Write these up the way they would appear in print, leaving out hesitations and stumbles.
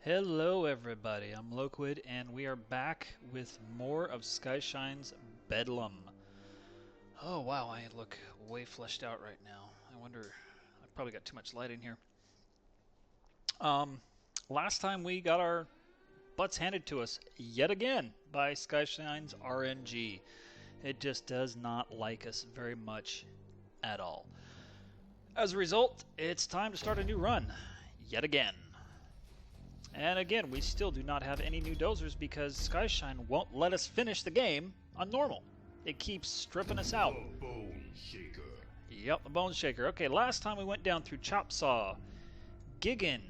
Hello everybody, I'm LoQuid and we are back with more of Skyshines Bedlam. Oh wow, I look way fleshed out right now. I wonder, I've probably got too much light in here. Last time we got our butts handed to us yet again by Skyshines RNG. It just does not like us very much at all. As a result, it's time to start a new run, yet again. And again, we still do not have any new dozers because Skyshine won't let us finish the game on normal. It keeps stripping us out. The Bone Shaker. Yep, the Bone Shaker. Okay, last time we went down through Chop Saw, Giggin,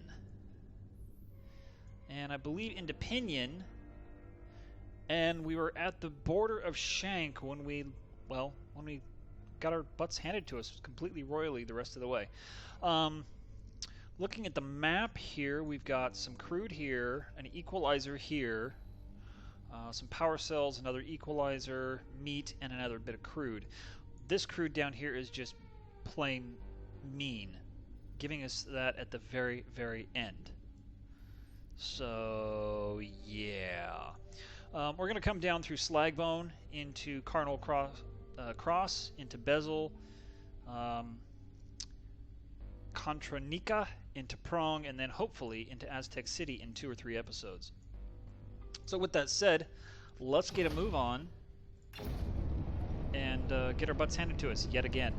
and I believe into Pinion, and we were at the border of Shank when we got our butts handed to us completely royally the rest of the way. Looking at the map here, we've got some crude here, an equalizer here, some power cells, another equalizer, meat, and another bit of crude. This crude down here is just plain mean, giving us that at the very, very end. So, yeah. We're going to come down through Slagbone into Carnal Cross, into Bezel, Contranica, into Prong, and then hopefully into Aztec City in 2 or 3 episodes. So with that said, let's get a move on and get our butts handed to us yet again.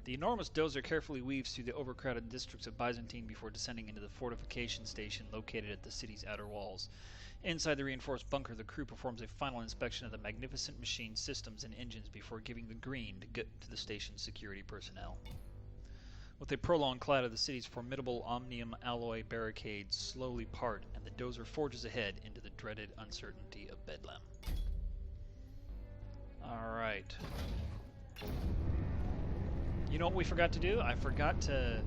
The enormous dozer carefully weaves through the overcrowded districts of Byzantine before descending into the fortification station located at the city's outer walls. Inside the reinforced bunker, the crew performs a final inspection of the magnificent machine systems and engines before giving the green to get to the station's security personnel. With a prolonged cloud of the city's formidable omnium alloy barricades slowly part, and the dozer forges ahead into the dreaded uncertainty of Bedlam. Alright. You know what we forgot to do? I forgot to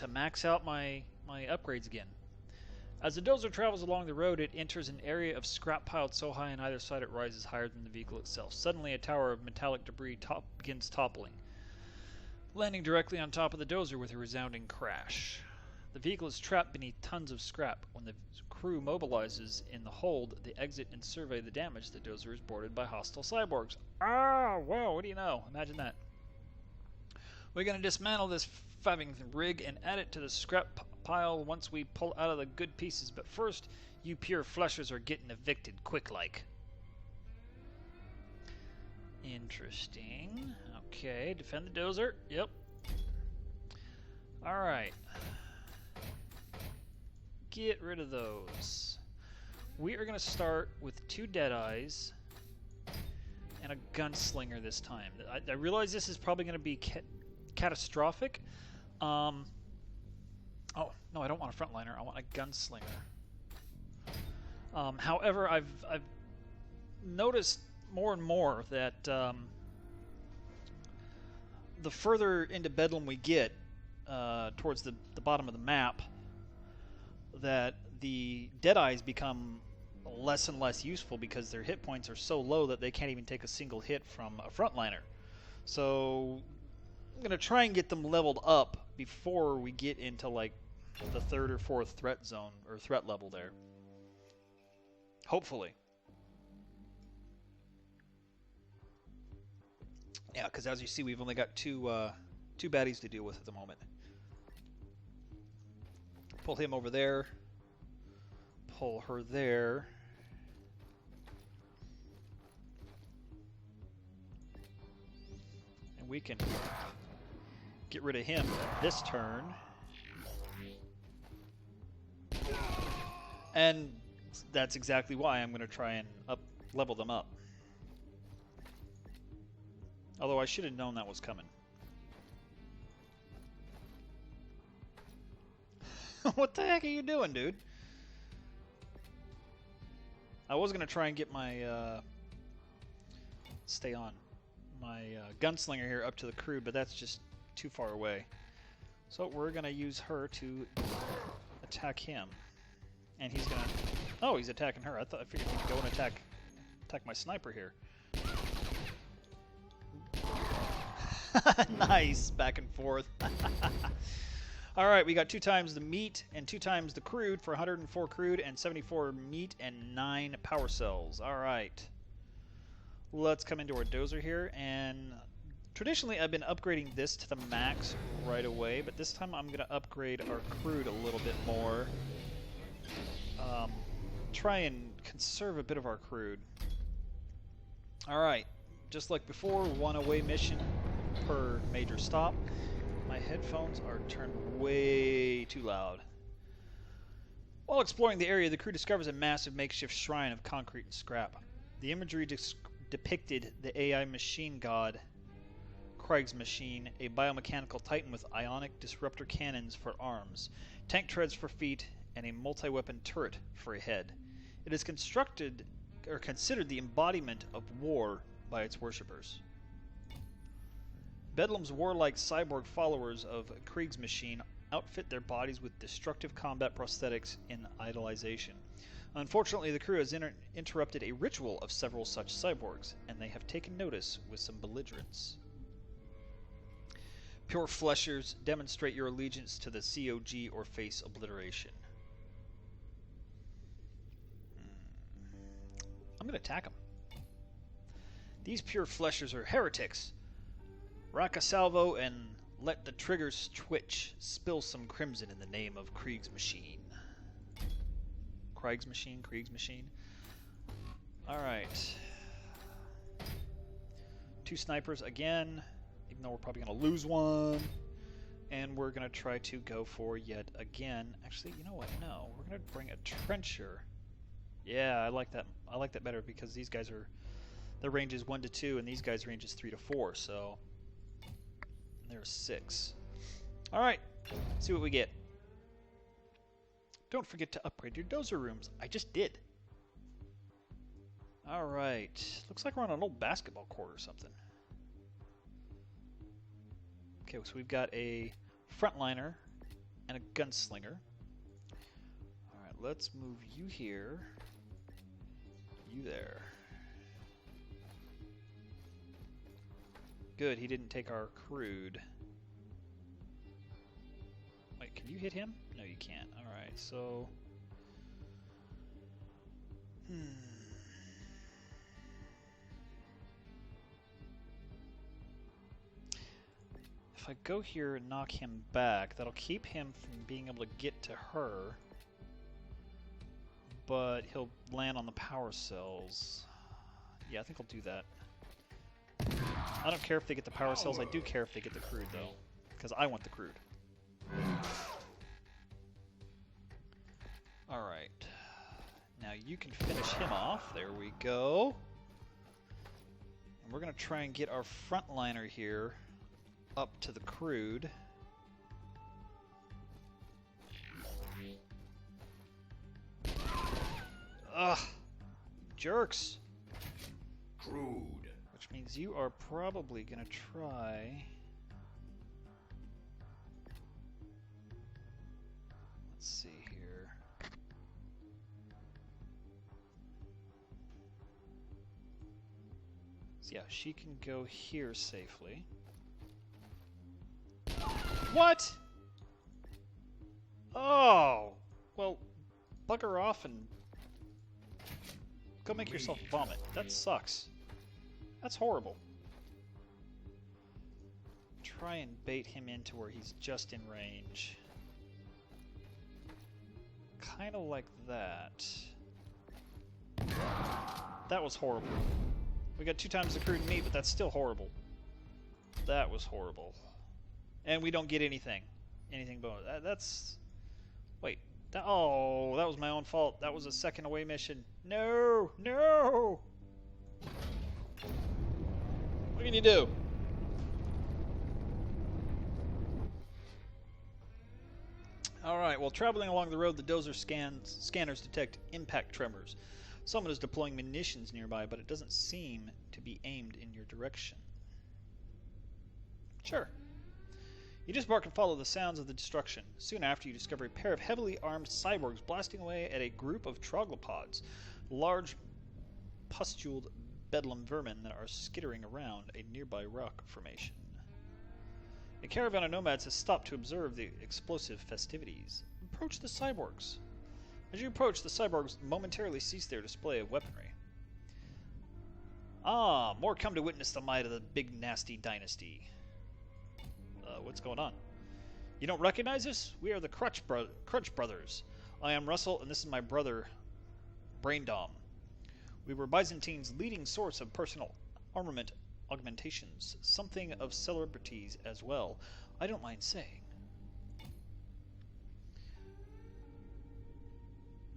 max out my upgrades again. As the dozer travels along the road, it enters an area of scrap piled so high on either side it rises higher than the vehicle itself. Suddenly, a tower of metallic debris begins toppling, landing directly on top of the dozer with a resounding crash. The vehicle is trapped beneath tons of scrap. When the crew mobilizes in the hold, they exit and survey the damage. The dozer is boarded by hostile cyborgs. Ah, wow, what do you know? Imagine that. We're going to dismantle this fabbing rig and add it to the scrap pile once we pull out of the good pieces, but first, you pure fleshers are getting evicted quick-like. Interesting. Okay, defend the dozer. Yep. Alright. Get rid of those. We are going to start with 2 Deadeyes and a Gunslinger this time. I realize this is probably going to be catastrophic. Oh, no, I don't want a frontliner. I want a gunslinger. However, I've noticed more and more that the further into Bedlam we get, towards the bottom of the map, that the Deadeyes become less and less useful because their hit points are so low that they can't even take a single hit from a frontliner. So I'm going to try and get them leveled up before we get into like the 3rd or 4th threat zone or threat level there. Hopefully. Yeah, because as you see, we've only got two baddies to deal with at the moment. Pull him over there. Pull her there. And we can get rid of him this turn. And that's exactly why I'm going to try and level them up. Although I should have known that was coming. What the heck are you doing, dude? I was going to try and get my stay on my gunslinger here up to the crew, but that's just too far away. So we're going to use her to attack him. And he's going to... Oh, he's attacking her. I figured he'd go and attack my sniper here. Nice, back and forth. All right, we got 2 times the meat and 2 times the crude for 104 crude and 74 meat and 9 power cells. All right. Let's come into our dozer here, and traditionally I've been upgrading this to the max right away, but this time I'm going to upgrade our crude a little bit more. Try and conserve a bit of our crude. Alright, just like before, 1 away mission per major stop. My headphones are turned way too loud. While exploring the area, the crew discovers a massive makeshift shrine of concrete and scrap. The imagery depicted the AI machine god, Krieg's machine, a biomechanical titan with ionic disruptor cannons for arms, tank treads for feet, and a multi-weapon turret for a head. It is considered the embodiment of war by its worshippers. Bedlam's warlike cyborg followers of Krieg's machine outfit their bodies with destructive combat prosthetics in idolization. Unfortunately, the crew has interrupted a ritual of several such cyborgs, and they have taken notice with some belligerence. Pure fleshers, demonstrate your allegiance to the COG or face obliteration. I'm going to attack them. These pure fleshers are heretics. Rack a salvo and let the triggers twitch. Spill some crimson in the name of Krieg's machine. Krieg's machine. Alright. 2 snipers again, even though we're probably going to lose one. And we're going to try to go for yet again. Actually, you know what? No, we're going to bring a trencher. Yeah, I like that. I like that better because these guys are, their range is 1 to 2, and these guys' range is 3 to 4. So there's 6. All right, let's see what we get. Don't forget to upgrade your dozer rooms. I just did. All right, looks like we're on an old basketball court or something. Okay, so we've got a frontliner and a gunslinger. All right, let's move you here. You there. Good, he didn't take our crude. Wait, can you hit him? No, you can't. Alright, so... If I go here and knock him back, that'll keep him from being able to get to her. But he'll land on the power cells. Yeah, I think I'll do that. I don't care if they get the power cells. I do care if they get the crude, though. Because I want the crude. Alright. Now you can finish him off. There we go. And we're going to try and get our frontliner here up to the crude. Ugh! Jerks! Crude. Which means you are probably going to try... Let's see here. So yeah, she can go here safely. What? Oh! Well, bugger off and go make yourself vomit. That sucks. That's horrible. Try and bait him into where he's just in range. Kind of like that. That was horrible. We got 2 times the crude meat, but that's still horrible. That was horrible. And we don't get anything. Anything bonus. That's... Wait. Oh, that was my own fault. That was a second away mission. No! No! What can you do? Alright, while traveling along the road, the dozer scanners detect impact tremors. Someone is deploying munitions nearby, but it doesn't seem to be aimed in your direction. Sure. You disembark and follow the sounds of the destruction. Soon after, you discover a pair of heavily armed cyborgs blasting away at a group of troglopods, large pustuled bedlam vermin that are skittering around a nearby rock formation. A caravan of nomads has stopped to observe the explosive festivities. Approach the cyborgs. As you approach, the cyborgs momentarily cease their display of weaponry. Ah, more come to witness the might of the big nasty dynasty. What's going on? You don't recognize us? We are the Crunch Brothers. I am Russell, and this is my brother, Braindom. We were Byzantine's leading source of personal armament augmentations, something of celebrities as well, I don't mind saying.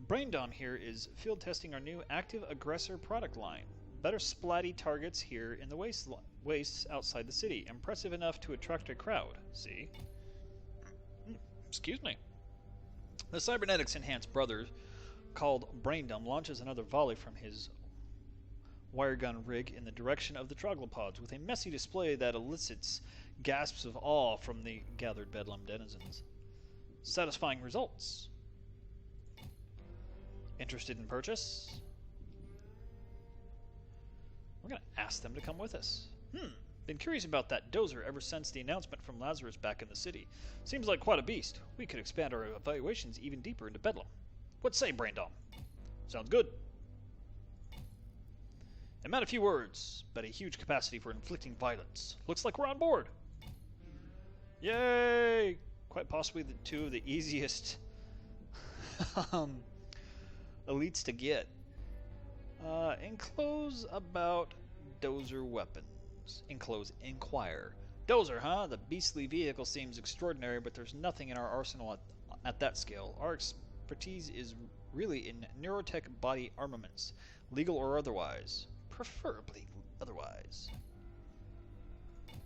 Braindom here is field testing our new active aggressor product line. Better splatty targets here in the wastes outside the city. Impressive enough to attract a crowd. See? Excuse me. The cybernetics enhanced brother, called Braindom, launches another volley from his wire gun rig in the direction of the troglopods, with a messy display that elicits gasps of awe from the gathered Bedlam denizens. Satisfying results. Interested in purchase? We're going to ask them to come with us. Been curious about that dozer ever since the announcement from Lazarus back in the city. Seems like quite a beast. We could expand our evaluations even deeper into Bedlam. What say, Braindom? Sounds good. It meant a few words, but a huge capacity for inflicting violence. Looks like we're on board. Yay! Quite possibly the two of the easiest elites to get. Enclose about dozer weapons. Enclose inquire. Dozer, huh? The beastly vehicle seems extraordinary, but there's nothing in our arsenal at that scale. Our expertise is really in neurotech body armaments, legal or otherwise. Preferably otherwise.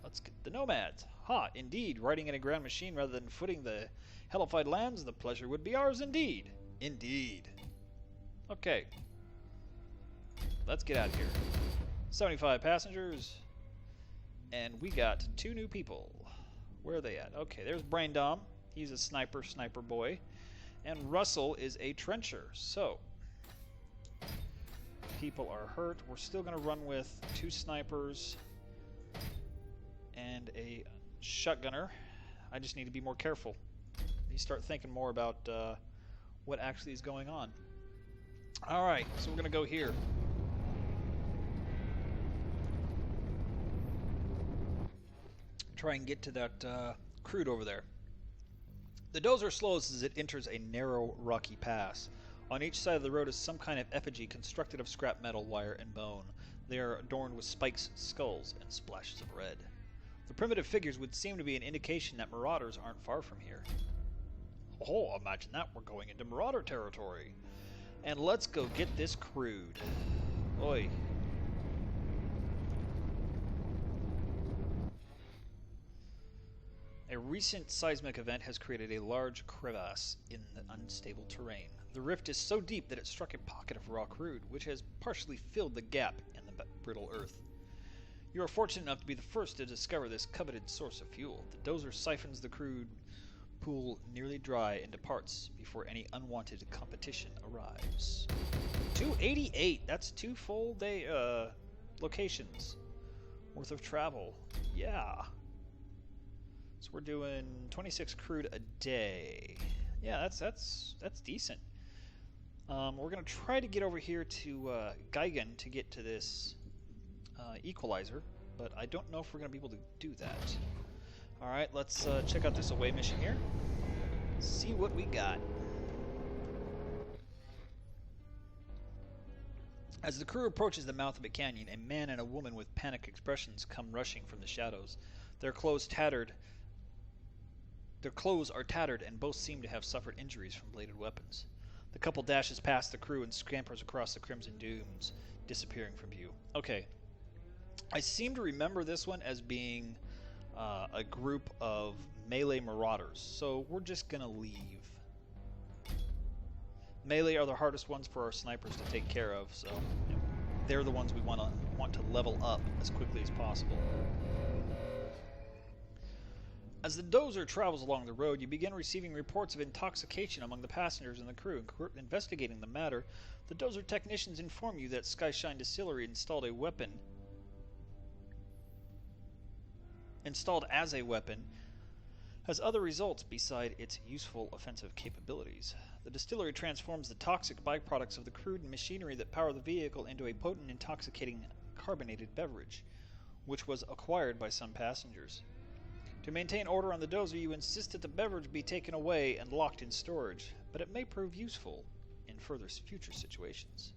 Let's get the nomads. Ha, indeed, riding in a ground machine rather than footing the hellified lands, the pleasure would be ours indeed. Indeed. Okay. Let's get out of here. 75 passengers. And we got 2 new people. Where are they at? Okay, there's Braindom. He's a sniper boy. And Russell is a trencher. So, people are hurt. We're still going to run with 2 snipers and a shotgunner. I just need to be more careful. You start thinking more about what actually is going on. Alright, so we're going to go here. Try and get to that crude over there. The dozer slows as it enters a narrow, rocky pass. On each side of the road is some kind of effigy constructed of scrap metal, wire, and bone. They are adorned with spikes, skulls, and splashes of red. The primitive figures would seem to be an indication that marauders aren't far from here. Oh, imagine that. We're going into marauder territory. And let's go get this crude. Oi. A recent seismic event has created a large crevasse in the unstable terrain. The rift is so deep that it struck a pocket of raw crude, which has partially filled the gap in the brittle earth. You are fortunate enough to be the first to discover this coveted source of fuel. The dozer siphons the crude pool nearly dry and departs before any unwanted competition arrives. 288! That's 2 full day locations worth of travel. Yeah. So we're doing 26 crude a day. Yeah, that's decent. We're gonna try to get over here to Geigen to get to this equalizer, but I don't know if we're gonna be able to do that. All right, let's check out this away mission here. See what we got. As the crew approaches the mouth of a canyon, a man and a woman with panicked expressions come rushing from the shadows. Their clothes are tattered, and both seem to have suffered injuries from bladed weapons. The couple dashes past the crew and scampers across the crimson dunes, disappearing from view. Okay. I seem to remember this one as being a group of melee marauders, so we're just gonna leave. Melee are the hardest ones for our snipers to take care of, so they're the ones we want to level up as quickly as possible. As the dozer travels along the road, you begin receiving reports of intoxication among the passengers and the crew. Investigating the matter, the dozer technicians inform you that Skyshine Distillery installed as a weapon, has other results beside its useful offensive capabilities. The distillery transforms the toxic byproducts of the crude machinery that power the vehicle into a potent, intoxicating carbonated beverage, which was acquired by some passengers. To maintain order on the dozer, you insist that the beverage be taken away and locked in storage, but it may prove useful in further future situations.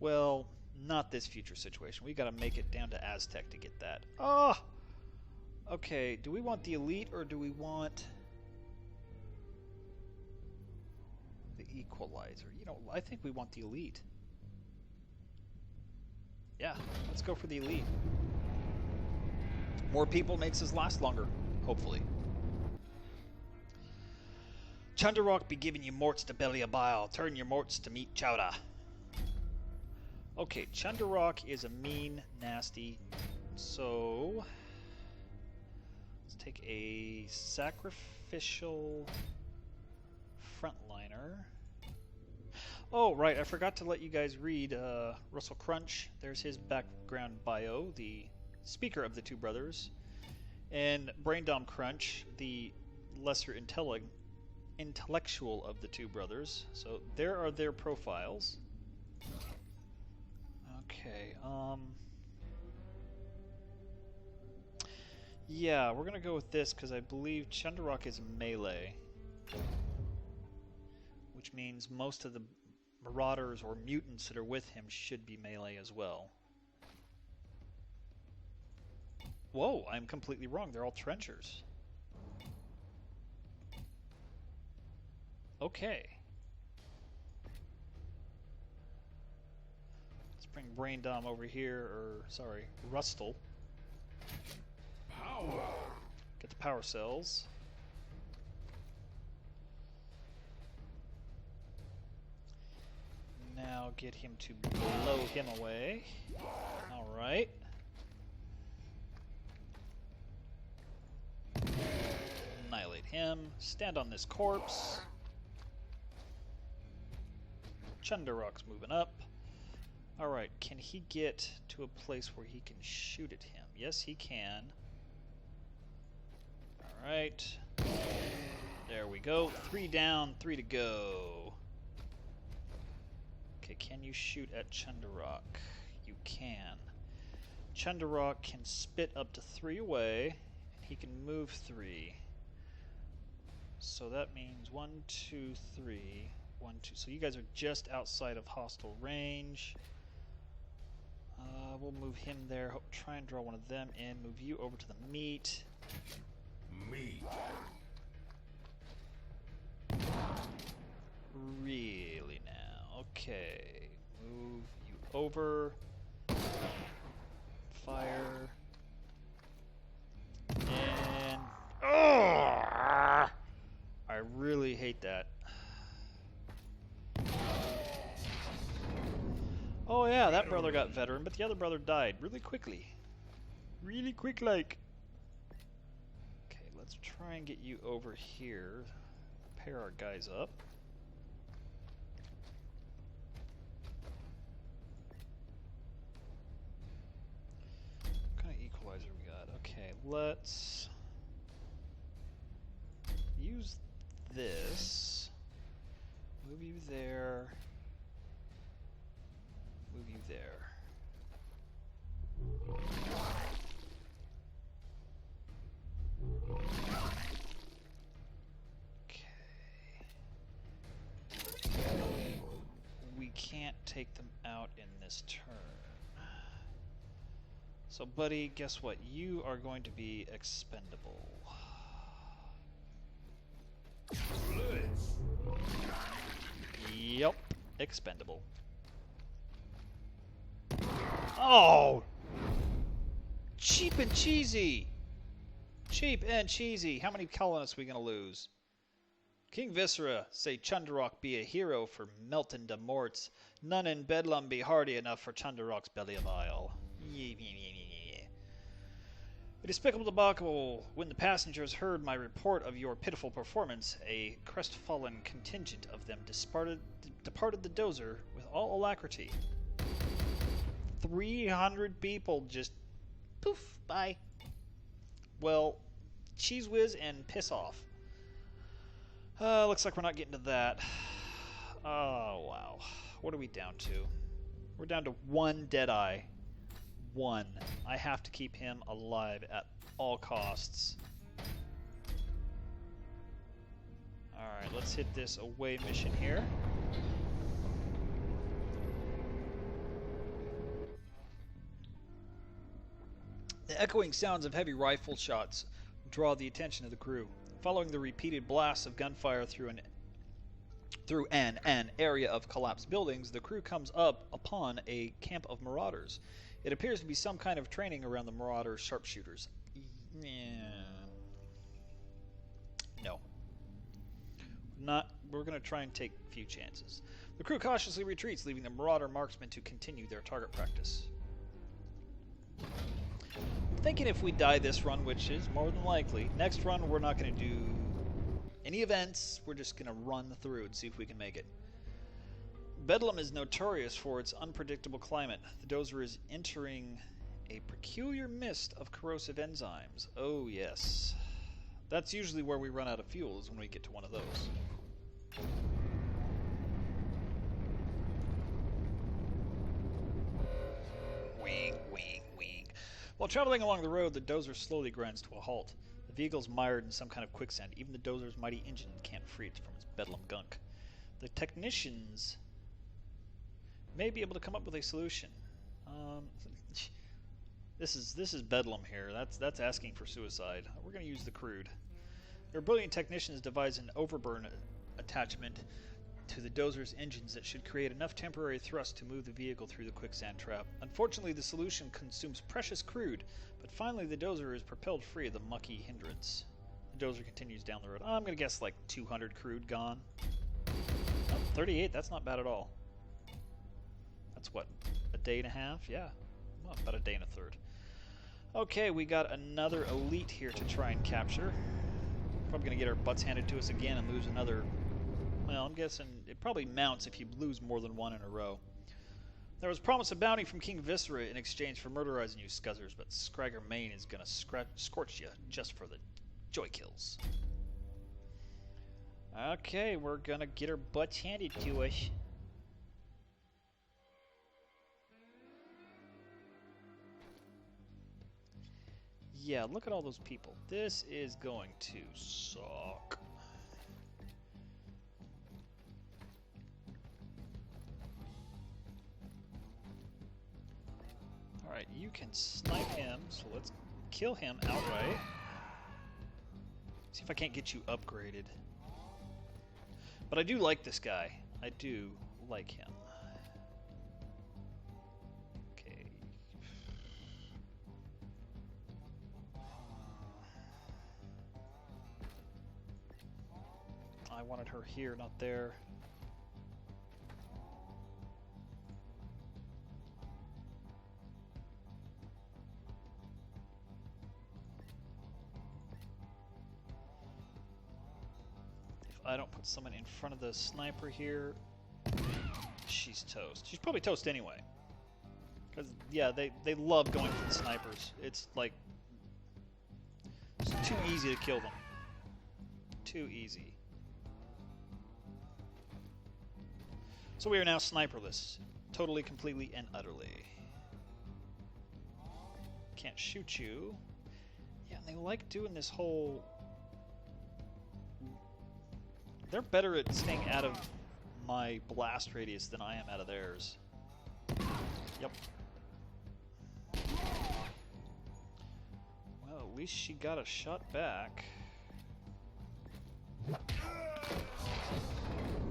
Well, not this future situation. We gotta make it down to Aztec to get that. Oh! Okay, do we want the elite or do we want the equalizer? You know, I think we want the elite. Yeah, let's go for the elite. More people makes us last longer, hopefully. Chundarok be giving you morts to belly a bile. Turn your morts to meat chowder. Okay, Chundarok is a mean, nasty. So let's take a sacrificial frontliner. Oh, right, I forgot to let you guys read Russell Crunch. There's his background bio, the speaker of the two brothers. And Braindom Crunch, the lesser intellectual of the two brothers. So there are their profiles. Okay, yeah, we're gonna go with this because I believe Chundarok is melee. Which means most of the marauders or mutants that are with him should be melee as well. Whoa, I'm completely wrong. They're all trenchers. Okay. Let's bring Braindom over here, or, sorry, Rustle. Power. Get the power cells. Now get him to blow him away. Alright. Annihilate him. Stand on this corpse. Chundarok's moving up. Alright, can he get to a place where he can shoot at him? Yes, he can. Alright. There we go. 3 down, 3 to go. Okay, can you shoot at Chundarok? You can. Chundarok can spit up to 3 away, and he can move 3. So that means 1, 2, 3. 1, 2. So you guys are just outside of hostile range. We'll move him there. Try and draw one of them in. Move you over to the meat. Meat. Really now. Okay. Move you over. Fire. And... oh! I really hate that. Oh yeah, that brother got veteran, but the other brother died really quickly. Really quick like. Okay, let's try and get you over here. Pair our guys up. What kind of equalizer we got? Okay, let's use this. Move you there. Move you there. Okay. We can't take them out in this turn. So, buddy, guess what? You are going to be expendable. Blitz. Yep, expendable. Oh! Cheap and cheesy! Cheap and cheesy. How many colonists are we gonna lose? King Viscera, say Chundarok be a hero for melting de morts. None in Bedlam be hardy enough for Chundarok's belly of isle. A despicable debacle. When the passengers heard my report of your pitiful performance, a crestfallen contingent of them departed the dozer with all alacrity. 300 people just poof, bye. Well, cheese whiz and piss off. Looks like we're not getting to that. Oh, wow. What are we down to? We're down to 1 Deadeye. 1. I have to keep him alive at all costs. Alright, let's hit this away mission here. The echoing sounds of heavy rifle shots draw the attention of the crew. Following the repeated blasts of gunfire through an area of collapsed buildings, the crew comes up upon a camp of marauders. It appears to be some kind of training around the marauder sharpshooters. No. We're going to try and take a few chances. The crew cautiously retreats, leaving the marauder marksmen to continue their target practice. I'm thinking if we die this run, which is more than likely, next run we're not going to do any events. We're just going to run through and see if we can make it. Bedlam is notorious for its unpredictable climate. The dozer is entering a peculiar mist of corrosive enzymes. Oh yes. That's usually where we run out of fuel, is when we get to one of those. Wing, wing, wing. While traveling along the road, the dozer slowly grinds to a halt. The vehicle's mired in some kind of quicksand. Even the dozer's mighty engine can't free it from its bedlam gunk. The technicians may be able to come up with a solution. This is bedlam here. That's asking for suicide. We're going to use the crude. Their brilliant technicians devise an overburn attachment to the dozer's engines that should create enough temporary thrust to move the vehicle through the quicksand trap. Unfortunately, the solution consumes precious crude, but finally the dozer is propelled free of the mucky hindrance. The dozer continues down the road. I'm going to guess like 200 crude gone. Oh, 38, that's not bad at all. That's what, a day and a half? Yeah, well, about a day and a third. Okay, we got another elite here to try and capture. Probably going to get our butts handed to us again and lose another. Well, I'm guessing it probably mounts if you lose more than one in a row. There was promise of bounty from King Viscera in exchange for murderizing you scuzzers, but Scragger Main is going to scorch you just for the joy kills. Okay, we're going to get our butts handed to us. Yeah, look at all those people. This is going to suck. Alright, you can snipe him, so let's kill him outright. See if I can't get you upgraded. But I do like this guy. I do like him. Okay. I wanted her here, not there. I don't put someone in front of the sniper here, she's toast. She's probably toast anyway. Because, yeah, they love going for the snipers. It's like, it's too easy to kill them. Too easy. So we are now sniperless. Totally, completely, and utterly. Can't shoot you. Yeah, and they like doing this whole... They're better at staying out of my blast radius than I am out of theirs. Yep. Well, at least she got a shot back.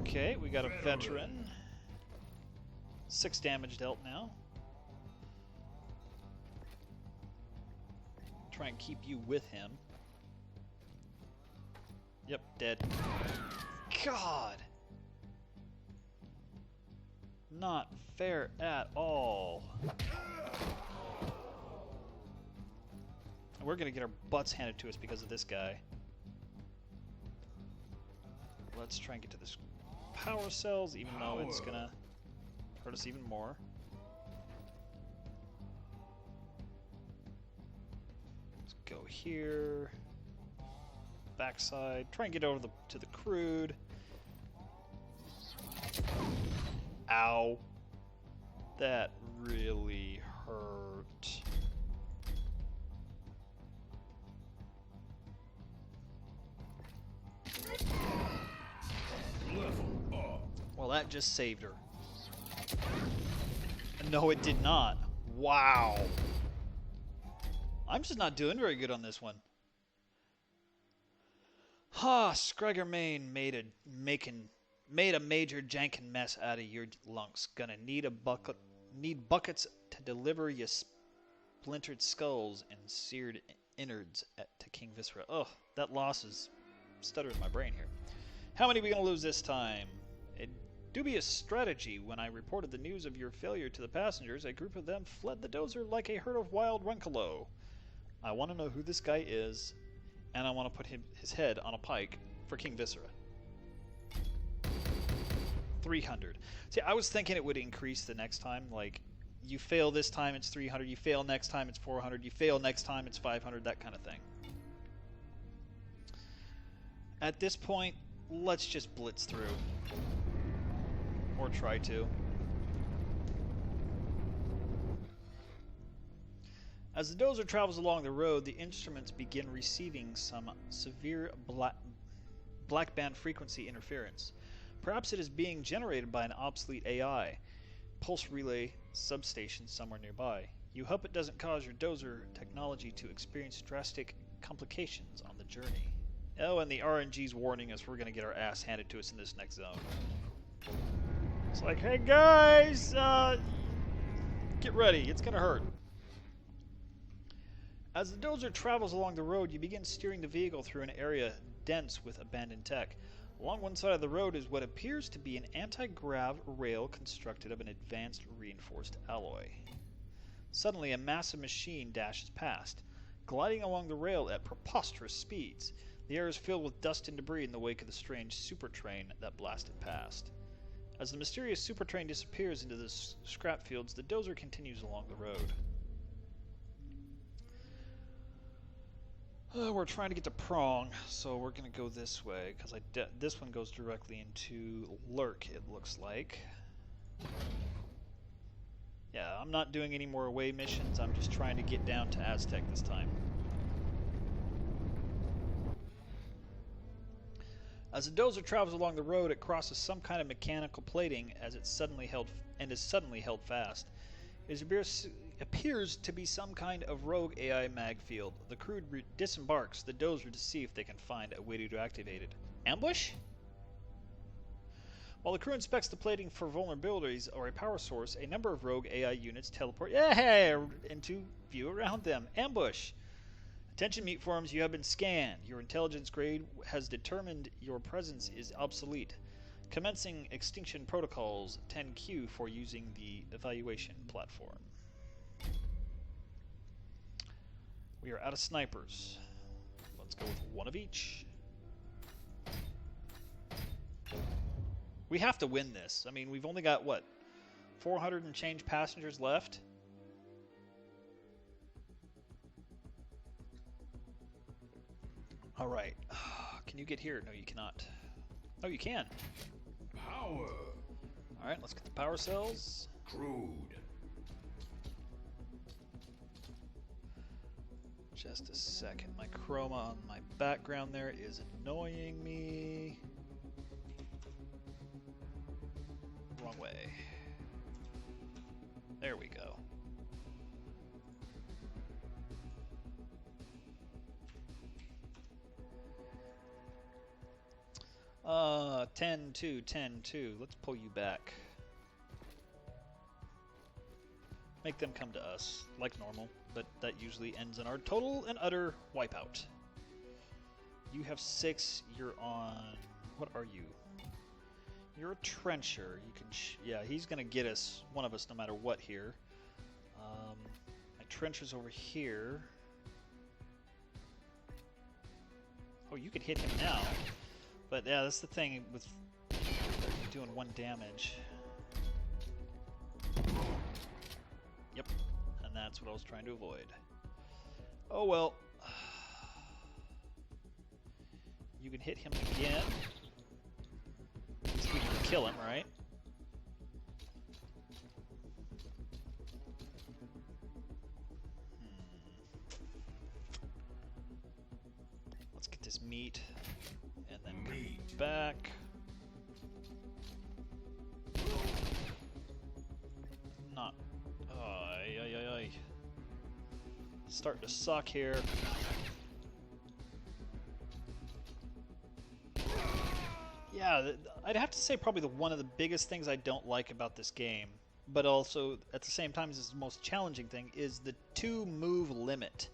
Okay, we got a veteran. 6 damage dealt now. Try and keep you with him. Yep, dead. God! Not fair at all. We're gonna get our butts handed to us because of this guy. Let's try and get to this power cells, even though it's gonna hurt us even more. Let's go here. backside. Try and get over to the crude. Ow. That really hurt. Level up. Well, that just saved her. No, it did not. Wow. I'm just not doing very good on this one. Ha, Scraggermain made a major jankin' mess out of your lunks. Gonna need buckets to deliver your splintered skulls and seared innards to King Viscera. Oh, that loss is stuttering my brain here. How many are we gonna lose this time? It dubious strategy. When I reported the news of your failure to the passengers, a group of them fled the dozer like a herd of wild runkalo. I want to know who this guy is, and I want to put his head on a pike for King Viscera. 300. See, I was thinking it would increase the next time. Like, you fail this time, it's 300. You fail next time, it's 400. You fail next time, it's 500. That kind of thing. At this point, let's just blitz through. Or try to. As the dozer travels along the road, the instruments begin receiving some severe black band frequency interference. Perhaps it is being generated by an obsolete AI. Pulse relay substation somewhere nearby. You hope it doesn't cause your dozer technology to experience drastic complications on the journey. Oh, and the RNG's warning us we're going to get our ass handed to us in this next zone. It's like, hey guys, get ready, it's going to hurt. As the dozer travels along the road, you begin steering the vehicle through an area dense with abandoned tech. Along one side of the road is what appears to be an anti-grav rail constructed of an advanced reinforced alloy. Suddenly, a massive machine dashes past, gliding along the rail at preposterous speeds. The air is filled with dust and debris in the wake of the strange super train that blasted past. As the mysterious super train disappears into the scrap fields, the dozer continues along the road. We're trying to get to Prong, so we're going to go this way, because this one goes directly into Lurk, it looks like. Yeah, I'm not doing any more away missions, I'm just trying to get down to Aztec this time. As the dozer travels along the road, it crosses some kind of mechanical plating as it's suddenly held fast. It appears to be some kind of rogue AI mag field. The crew disembarks the dozer to see if they can find a way to activate it. Ambush? While the crew inspects the plating for vulnerabilities or a power source, a number of rogue AI units teleport into view around them. Ambush! Attention meat forms, you have been scanned. Your intelligence grade has determined your presence is obsolete. Commencing extinction protocols 10Q for using the evaluation platform. We are out of snipers. Let's go with one of each. We have to win this. I mean, we've only got, what, 400 and change passengers left? Alright. Can you get here? No, you cannot. Oh, you can. Power. Alright, let's get the power cells. Crude. Just a second. My chroma on my background there is annoying me. Wrong way. There we go. Uh, 10-2, 10-2. Let's pull you back. Make them come to us, like normal, but that usually ends in our total and utter wipeout. You have 6, you're on... What are you? You're a trencher. You can... yeah, he's gonna get us, one of us, no matter what here. My trencher's over here. Oh, you could hit him now. But yeah, that's the thing with doing 1 damage. Yep, and that's what I was trying to avoid. Oh well. You can hit him again. At least we can kill him, right? Let's get this meat and then come back. Not. Ay. Starting to suck here. Yeah, I'd have to say probably one of the biggest things I don't like about this game, but also at the same time is the most challenging thing, is the 2-move limit.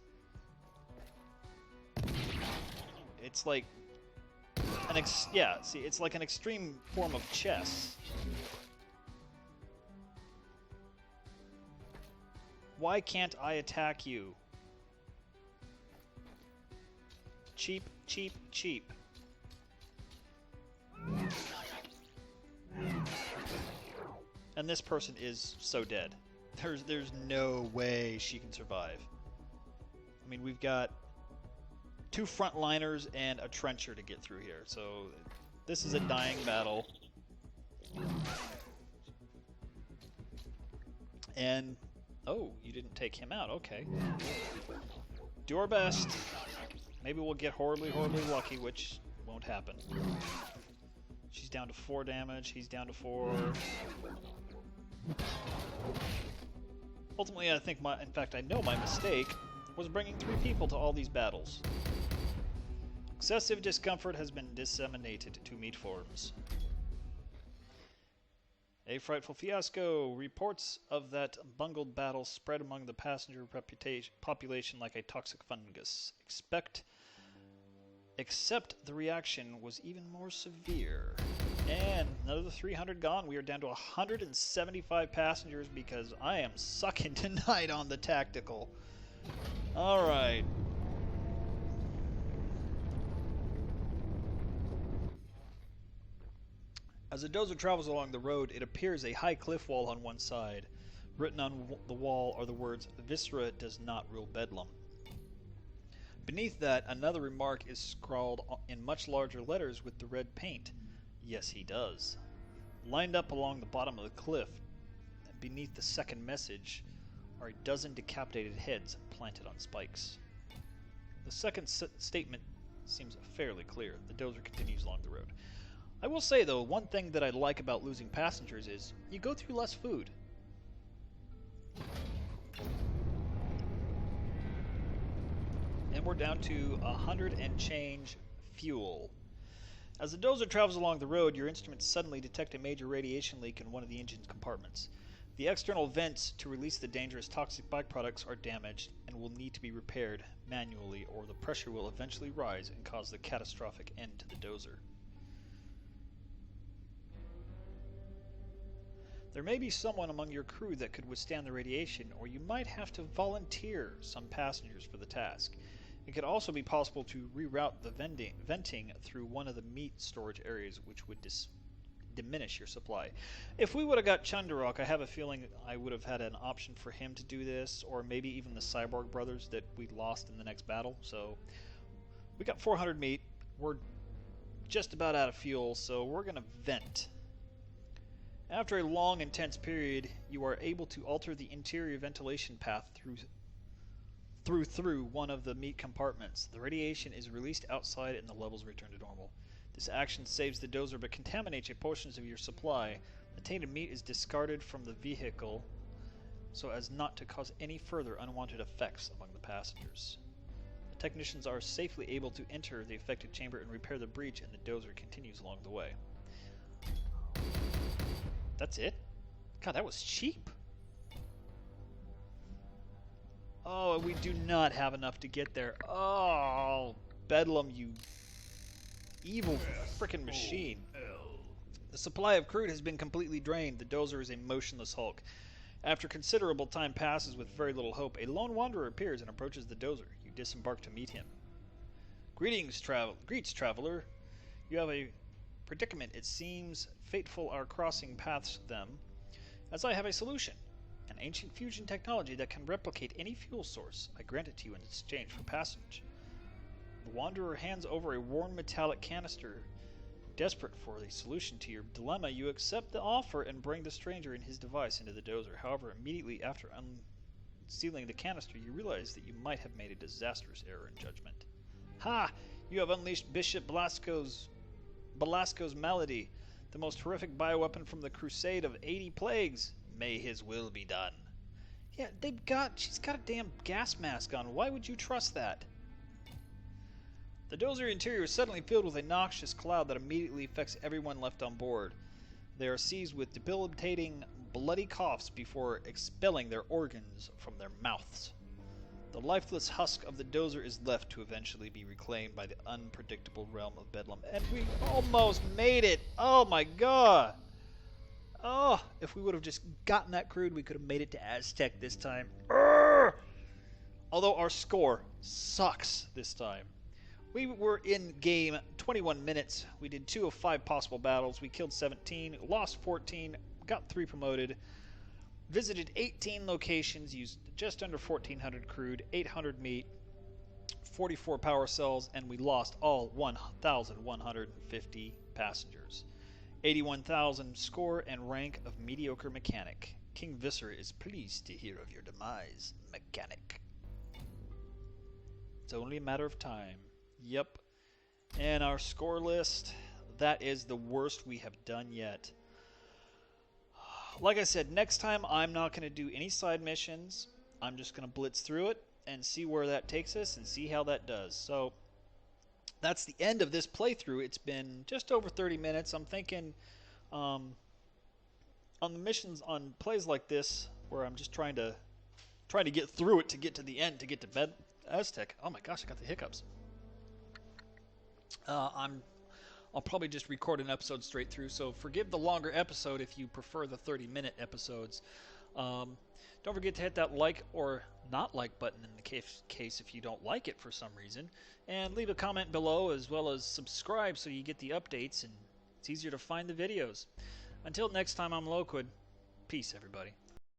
It's like an it's like an extreme form of chess. Why can't I attack you? Cheap, cheap, cheap. And this person is so dead. There's no way she can survive. I mean, we've got 2 frontliners and a trencher to get through here, so this is a dying battle. And oh, you didn't take him out. Okay. Do our best. Maybe we'll get horribly, horribly lucky, which won't happen. She's down to 4 damage. He's down to 4. Ultimately, I think in fact, I know my mistake was bringing 3 people to all these battles. Excessive discomfort has been disseminated to meat forms. A frightful fiasco. Reports of that bungled battle spread among the passenger population like a toxic fungus. Except the reaction was even more severe. And another 300 gone. We are down to 175 passengers because I am sucking tonight on the tactical. Alright. As the dozer travels along the road, it appears a high cliff wall on one side. Written on the wall are the words, "Viscera does not rule Bedlam." Beneath that, another remark is scrawled in much larger letters with the red paint. "Yes, he does." Lined up along the bottom of the cliff, beneath the second message, are a dozen decapitated heads planted on spikes. The second statement seems fairly clear. The dozer continues along the road. I will say, though, one thing that I like about losing passengers is you go through less food. And we're down to 100 and change fuel. As the dozer travels along the road, your instruments suddenly detect a major radiation leak in one of the engine's compartments. The external vents to release the dangerous toxic byproducts are damaged and will need to be repaired manually, or the pressure will eventually rise and cause the catastrophic end to the dozer. There may be someone among your crew that could withstand the radiation, or you might have to volunteer some passengers for the task. It could also be possible to reroute the venting through one of the meat storage areas, which would diminish your supply. If we would have got Chundarok, I have a feeling I would have had an option for him to do this, or maybe even the cyborg brothers that we lost in the next battle. So we got 400 meat. We're just about out of fuel, so we're going to vent. After a long, intense period, you are able to alter the interior ventilation path through one of the meat compartments. The radiation is released outside and the levels return to normal. This action saves the dozer but contaminates portions of your supply. The tainted meat is discarded from the vehicle so as not to cause any further unwanted effects among the passengers. The technicians are safely able to enter the affected chamber and repair the breach, and the dozer continues along the way. That's it? God, that was cheap. Oh, we do not have enough to get there. Oh, Bedlam, you evil frickin' machine. The supply of crude has been completely drained. The dozer is a motionless hulk. After considerable time passes with very little hope, a lone wanderer appears and approaches the dozer. You disembark to meet him. Greets, traveler. You have a predicament. It seems fateful are crossing paths them, as I have a solution. An ancient fusion technology that can replicate any fuel source. I grant it to you in exchange for passage. The Wanderer hands over a worn metallic canister. Desperate for a solution to your dilemma, you accept the offer and bring the stranger and his device into the dozer. However, immediately after unsealing the canister, you realize that you might have made a disastrous error in judgment. Ha! You have unleashed Bishop Belasco's malady, the most horrific bioweapon from the crusade of 80 plagues. May his will be done. Yeah, she's got a damn gas mask on. Why would you trust that? The dozer interior is suddenly filled with a noxious cloud that immediately affects everyone left on board. They are seized with debilitating, bloody coughs before expelling their organs from their mouths. The lifeless husk of the dozer is left to eventually be reclaimed by the unpredictable realm of Bedlam. And we almost made it! Oh my god! Oh, if we would have just gotten that crude, we could have made it to Aztec this time. Urgh! Although our score sucks this time. We were in game 21 minutes. We did 2 of 5 possible battles. We killed 17, lost 14, got 3 promoted, visited 18 locations, used just under 1,400 crude, 800 meat, 44 power cells, and we lost all 1,150 passengers. 81,000 score and rank of mediocre mechanic. King Visser is pleased to hear of your demise, mechanic. It's only a matter of time. Yep. And our score list, that is the worst we have done yet. Like I said, next time I'm not going to do any side missions. I'm just going to blitz through it and see where that takes us and see how that does. So that's the end of this playthrough. It's been just over 30 minutes. I'm thinking on the missions, on plays like this, where I'm just trying to get through it to get to the end, to get to Aztec. Oh my gosh, I got the hiccups. I'll probably just record an episode straight through, so forgive the longer episode if you prefer the 30-minute episodes. Don't forget to hit that like or not like button in the case if you don't like it for some reason, and leave a comment below as well as subscribe so you get the updates and it's easier to find the videos. Until next time, I'm LoQuid. Peace, everybody.